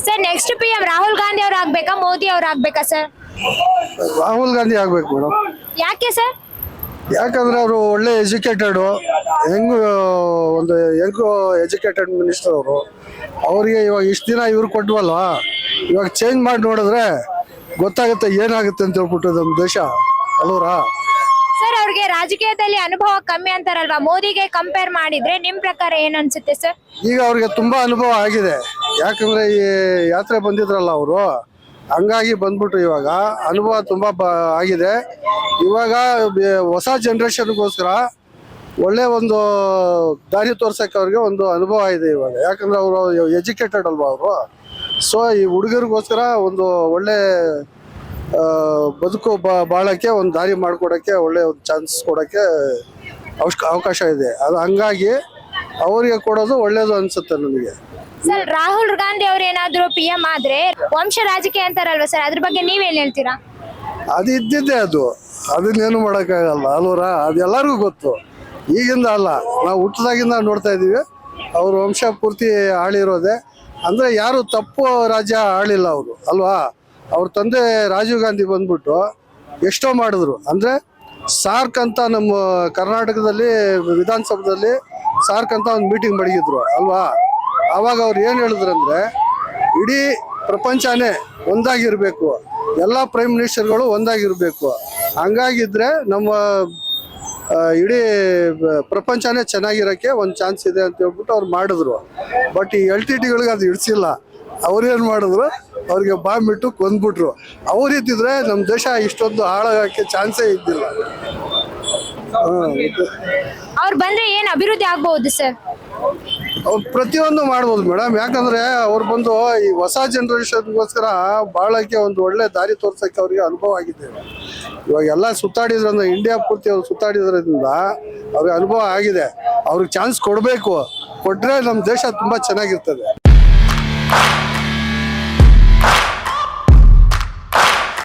Sir next PM Rahul Gandhi ಅವ್ರು ಆಗ್ಬೇಕಾ ಮೋದಿ ಅವ್ರು ಆಗ್ಬೇಕಾ sir? Rahul Gandhi ಆಗ್ಬೇಕು ಮೇಡಮ್. ಯಾಕೆ ಸರ್? ಯಾಕಂದ್ರೆ ಅವರು ಒಳ್ಳೆ ಎಜುಕೇಟೆಡ್, ಒಂದು ಎಜುಕೇಟೆಡ್ ಮಿನಿಸ್ಟರ್ ಅವರು. ಅವರಿಗೆ ಇವಾಗ ಇಷ್ಟು ದಿನ ಇವ್ರು ಕೊಟ್ವಲ್ವಾ, ಇವಾಗ ಚೇಂಜ್ ಮಾಡಿ ನೋಡಿದ್ರೆ ಗೊತ್ತಾಗುತ್ತೆ ಏನಾಗುತ್ತೆ ಅಂತ ಹೇಳ್ಬಿಟ್ಟು ನಮ್ಮ ದೇಶ ಅಲ್ವರಾ. ಸರ್ ಅವ್ರಿಗೆ ರಾಜಕೀಯದಲ್ಲಿ ಅನುಭವ ಕಮ್ಮಿ ಅಂತಾರಲ್ವಾ, ಮೋದಿಗೆ ಕಂಪೇರ್ ಮಾಡಿದ್ರೆ ನಿಮ್ ಪ್ರಕಾರ ಏನ್ ಅನ್ಸುತ್ತೆ ಸರ್? ಈಗ ಅವ್ರಿಗೆ ತುಂಬಾ ಅನುಭವ ಆಗಿದೆ. ಯಾಕಂದ್ರೆ ಈ ಯಾತ್ರೆ ಬಂದಿದ್ರಲ್ಲ ಅವರು, ಹಂಗಾಗಿ ಬಂದ್ಬಿಟ್ಟು ಇವಾಗ ಅನುಭವ ತುಂಬಾ ಆಗಿದೆ. ಇವಾಗ ಹೊಸ ಜನರೇಷನ್ಗೋಸ್ಕರ ಒಳ್ಳೆ ಒಂದು ದಾರಿ ತೋರ್ಸಕ್ಕೆ ಅವ್ರಿಗೆ ಒಂದು ಅನುಭವ ಇದೆ ಇವಾಗ. ಯಾಕಂದ್ರೆ ಅವರು ಎಜುಕೇಟೆಡ್ ಅಲ್ವಾ ಅವರು. ಸೊ ಈ ಹುಡುಗರಿಗೋಸ್ಕರ ಒಂದು ಒಳ್ಳೆ ಬದುಕು ಬಾಳಕ್ಕೆ ಒಂದು ದಾರಿ ಮಾಡ್ಕೊಡಕ್ಕೆ ಒಳ್ಳೆ ಒಂದು ಚಾನ್ಸ್ ಕೊಡಕ್ಕೆ ಅವಕಾಶ ಇದೆ. ಅದು ಹಂಗಾಗಿ ಅವರಿಗೆ ಕೊಡೋದು ಒಳ್ಳೇದು ಅನ್ಸುತ್ತೆ ನನಗೆ. ಸರ್ ರಾಹುಲ್ ಗಾಂಧಿ ಅವ್ರು ಏನಾದ್ರು PM ಆದ್ರೆ ವಂಶ ರಾಜಕೀಯ ಅಂತಾರಲ್ವಾ ಸರ್, ಅದ್ರ ಬಗ್ಗೆ ನೀವೇನ್ ಹೇಳ್ತೀರಾ? ಅದು ಇದ್ದಿದ್ದೆ, ಅದನ್ನೇನು ಮಾಡೋಕ್ಕಾಗಲ್ಲ ಅಲ್ವರಾ. ಅದು ಎಲ್ಲರಿಗೂ ಗೊತ್ತು, ಈಗಿಂದ ಅಲ್ಲ, ನಾವು ಹುಟ್ಟದಾಗಿಂದ ನೋಡ್ತಾ ಇದ್ದೀವಿ. ಅವ್ರ ವಂಶ ಪೂರ್ತಿ ಆಳಿರೋದೆ. ಅಂದರೆ ಯಾರು ತಪ್ಪು ರಾಜ್ಯ ಆಳಿಲ್ಲ ಅವರು ಅಲ್ವಾ. ಅವ್ರ ತಂದೆ ರಾಜೀವ್ ಗಾಂಧಿ ಬಂದ್ಬಿಟ್ಟು ಎಷ್ಟೋ ಮಾಡಿದ್ರು. ಅಂದರೆ ಸಾರ್ಕ್ ಅಂತ ನಮ್ಮ ಕರ್ನಾಟಕದಲ್ಲಿ ವಿಧಾನಸಭೆಯಲ್ಲಿ ಸಾರ್ಕ್ ಅಂತ ಒಂದು ಮೀಟಿಂಗ್ ಮಡಗಿದ್ರು ಅಲ್ವಾ. ಆವಾಗ ಅವ್ರು ಏನು ಹೇಳಿದ್ರಂದ್ರೆ, ಇಡೀ ಪ್ರಪಂಚನೇ ಒಂದಾಗಿರಬೇಕು, ಎಲ್ಲ ಪ್ರೈಮ್ ಮಿನಿಸ್ಟರ್ಗಳು ಒಂದಾಗಿರಬೇಕು, ಹಂಗಾಗಿದ್ರೆ ನಮ್ಮ ಇಡೀ ಪ್ರಪಂಚನೇ ಚೆನ್ನಾಗಿರೋಕ್ಕೆ ಒಂದು ಚಾನ್ಸ್ ಇದೆ ಅಂತ ಹೇಳ್ಬಿಟ್ಟು ಅವ್ರು ಮಾಡಿದ್ರು. ಬಟ್ ಈ LTTಗಳಿಗೆ ಅದು ಇಡಿಸಿಲ್ಲ. ಅವ್ರೇನು ಮಾಡಿದ್ರು, ಅವ್ರಿಗೆ ಬಾಂಬ್ ಇಟ್ಟು ಕೊಂದ್ಬಿಟ್ರು. ಅವ್ರಿದ್ದಿದ್ರೆ ನಮ್ಮ ದೇಶ ಇಷ್ಟೊಂದು ಹಾಳಾಗಕ್ಕೆ ಚಾನ್ಸೇ ಇದ್ದಿಲ್ಲ. ಅವ್ರು ಬಂದ್ರೆ ಏನ್ ಅಭಿವೃದ್ಧಿ ಆಗ್ಬಹುದು ಸರ್? ಅವ್ರು ಪ್ರತಿಯೊಂದು ಮಾಡ್ಬೋದು ಮೇಡಮ್. ಯಾಕಂದ್ರೆ ಅವ್ರು ಬಂದು ಈ ಹೊಸ ಜನರೇಷನ್ಗೋಸ್ಕರ ಬಾಳಕ್ಕೆ ಒಂದು ಒಳ್ಳೆ ದಾರಿ ತೋರ್ಸಕ್ಕೆ ಅವ್ರಿಗೆ ಅನುಭವ ಆಗಿದೆ. ಇವಾಗ ಎಲ್ಲ ಸುತ್ತಾಡಿದ್ರಿಂದ, ಇಂಡಿಯಾ ಪೂರ್ತಿ ಅವ್ರು ಸುತ್ತಾಡಿದ್ರಿಂದ ಅವ್ರಿಗೆ ಅನುಭವ ಆಗಿದೆ. ಅವ್ರಿಗೆ ಚಾನ್ಸ್ ಕೊಡಬೇಕು, ಕೊಟ್ರೆ ನಮ್ಮ ದೇಶ ತುಂಬಾ ಚೆನ್ನಾಗಿರ್ತದೆ.